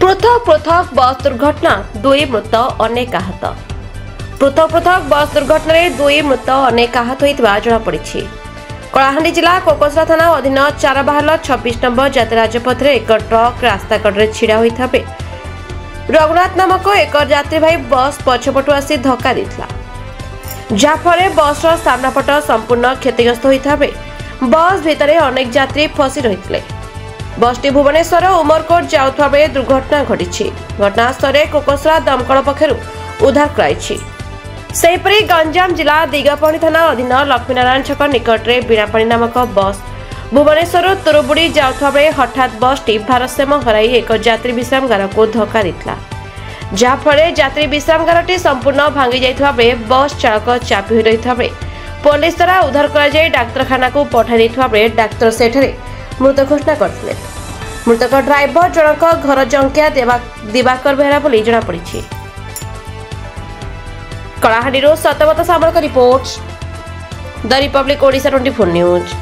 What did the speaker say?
पृथक पृथक बस दुर्घटना दुई मृत अनेक आहत। पृथक पृथक बस दुर्घटना दुई मृत अनेक आहत होता जमापड़ी। कलाहांडी जिला कोकसरा थाना अधीन 4 नंबर जातीय राजपथ में एक ट्रक रास्ता कड़े छिड़ा होता रघुनाथ नामक एक यात्रीवाही बस पछपटू आसी धक्का देता, जहाँफल बस सामनापट संपूर्ण क्षतिग्रस्त होता बस भितर अनेक यात्री फसी रही। बसटी भुवनेश्वर उमरकोट जाउथवा बेले दुर्घटना घटी। घटनास्थल कोकसरा दमकल पक्षरु उद्धार कराई। सेहीपरि गंजाम जिला दिगापाणी थाना अधीन लक्ष्मीनारायण छक निकट में बीणापाणी नामक बस भुवनेश्वर तुरुबुड़ी जाउथवा बेले हठात बसटी भारसाम्य हराई एक यात्री विश्रामगार को धक्का देता, जहाँफल यात्री विश्रामगारटी संपूर्ण भांगी जाइथवा बेले बस चालक चापी होई रहिथवा बेले पुलिस द्वारा उद्धार कराई डाक्तरखाना को पठाई दैथवा बेले डाक्तर सेठरे मृत घोषणा करथिले। मृतक ड्राइवर जनक घर जंकिया दिवाकर बेहरा बोली जमापड़ी। Kalahandi Satyabrata Samal report the Republic Odisha 24 news.